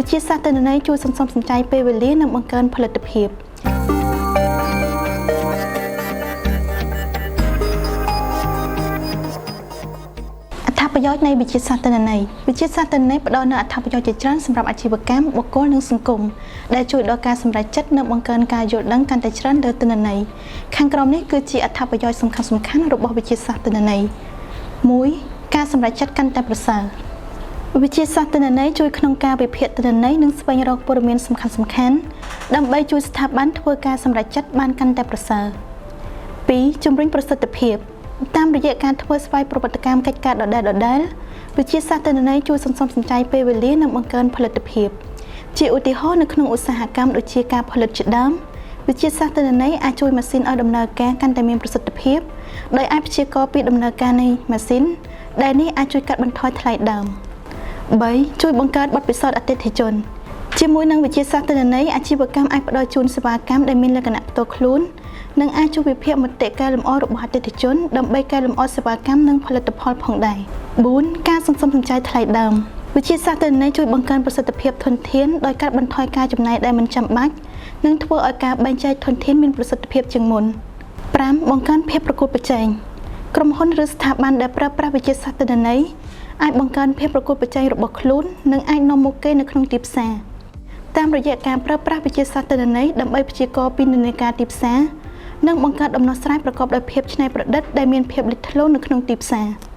វិទ្យាសាស្ត្រទិន្នន័យជួយសន្សំសំចៃពេលវេលានិងបង្កើនផលិតភាពអត្ថប្រយោជន៍នៃវិទ្យាសាស្ត្រទិន្នន័យវិទ្យាសាស្ត្រទិន្នន័យផ្ដល់នូវអត្ថប្រយោជន៍ជាច្រើនសម្រាប់អាជីវកម្មបុគ្គលនិងសង្គមដែលជួយដល់ការសម្រេចចិត្តនិងបង្កើនការយល់ដឹងកាន់តែច្រើនលើទិន្នន័យខាងក្រោមនេះគឺជាអត្ថប្រយោជន៍សំខាន់ៗរបស់វិទ្យាសាស្ត្រទិន្នន័យ 1. ការសម្រេចចិត្តកាន់តែប្រសើរវិទ្យាសាស្ត្រទិន្នន័យជួយក្នុងការវិភាគទិន្នន័យនិងស្វែងរកព័ត៌មានសំខាន់ៗដើម្បីជួយស្ថាប័នធ្វើការសម្រេចចិត្តបានកាន់តែប្រសើរ 2. ជំរុញប្រសិទ្ធភាពតាមរយៈការធ្វើស្វ័យប្រវត្តិកម្មកិច្ចការដដែលៗវិទ្យាសាស្ត្រទិន្នន័យជួយសន្សំសំចៃពេលវេលានិងបង្កើនផលិតភាពជាឧទាហរណ៍នៅក្នុងឧស្សាហកម្មដូចជាការផលិតជាដើមវិទ្យាសាស្ត្រទិន្នន័យអាចជួយម៉ាស៊ីនឲ្យដំណើរការកាន់តែមានប្រសិទ្ធភាពដោយអាចព្យាករណ៍ពីដំណើរការនៃម៉ាស៊ីនដែលនេះអាចជួយកាត់បន្ថយថ្លៃដើម 3. ជួយបង្កើតបទពិសោធន៍អតិថិជនជាមួយនឹងវិទ្យាសាស្ត្រទិន្នន័យអាជីវកម្មអាចផ្ដល់ជូនសេវាកម្មដែលមានលក្ខណៈផ្ទាល់ខ្លួននិងអាចជួយវិភាគមតិកែលម្អរបស់អតិថិជនដើម្បីកែលម្អសេវាកម្មនិងផលិតផលផងដែរ 4. ការសន្សំសំចៃថ្លៃដើមវិទ្យាសាស្ត្រទិន្នន័យជួយបង្កើនប្រសិទ្ធភាពធនធានដោយកាត់បន្ថយការចំណាយដែលមិនចាំបាច់និងធ្វើឲ្យការបែងចែកធនធានមានប្រសិទ្ធភាពជាងមុន 5. បង្កើនភាពប្រកួតប្រជែងក្រុមហ៊ុនឬស្ថាប័នដែលប្រើប្រាស់វិទ្យាសាស្ត្រទិន្នន័យអាចបង្កើនភាពប្រកួតប្រជែងរបស់ខ្លួននិងអាចនាំមុខគេនៅក្នុងទីផ្សារតាមរយៈការប្រើប្រាស់វិទ្យាសាស្ត្រទិន្នន័យដើម្បីព្យាករណ៍ពីនិន្នាការទីផ្សារនិងបង្កើតដំណោះស្រាយប្រកបដោយភាពច្នៃប្រឌិតដែលមានភាពលេចធ្លោនៅក្នុងទីផ្សារ